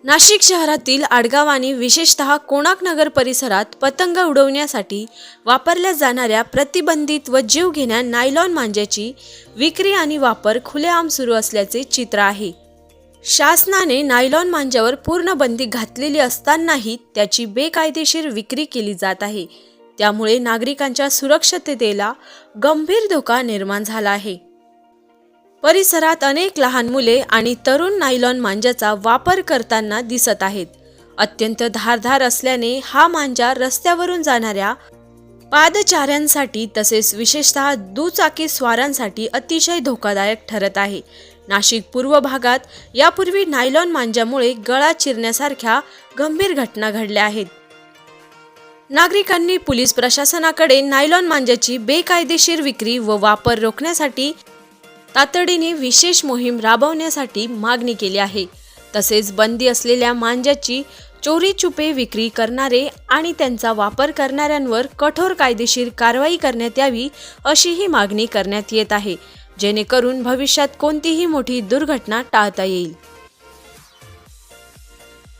नाशिक शहरातील आडगाव आणि विशेषतः कोणार्क नगर परिसरात पतंग उडवण्यासाठी वापरल्या जाणाऱ्या प्रतिबंधित व जीवघेण्या नायलॉन मांजाची विक्री आणि वापर खुलेआम सुरू असल्याचे चित्र आहे। शासनाने नायलॉन मांजावर पूर्ण बंदी घातलेली असतानाही त्याची बेकायदेशीर विक्री केली जात आहे। त्यामुळे नागरिकांच्या सुरक्षिततेला गंभीर धोका निर्माण झाला आहे। परिसरात अनेक लहान मुले आणि तरुण नायलॉन मांजाचा वापर करताना दिसत आहेत। अत्यंत धारदार असल्याने हा मांजा रस्त्यावरून जाणाऱ्या पादचाऱ्यांसाठी तसेच विशेषतः दुचाकी स्वारांसाठी अतिशय धोकादायक ठरत आहे। नाशिक पूर्व भागात यापूर्वी नायलॉन मांजामुळे गळा चिरण्यासारख्या गंभीर घटना घडल्या आहेत। नागरिकांनी पोलीस प्रशासनाकडे नायलॉन मांजाची बेकायदेशीर विक्री व वापर रोखण्यासाठी तातडीने विशेष मोहीम राबवण्यासाठी मागणी केली आहे। तसेच बंदी असलेल्या मांजाची चोरी छुपे विक्री करणारे आणि त्यांचा वापर करणाऱ्यांवर कठोर कायदेशीर कारवाई करण्यात यावी अशीही मागणी करण्यात येत आहे, जेणेकरून भविष्यात कोणतीही मोठी दुर्घटना टाळता येईल।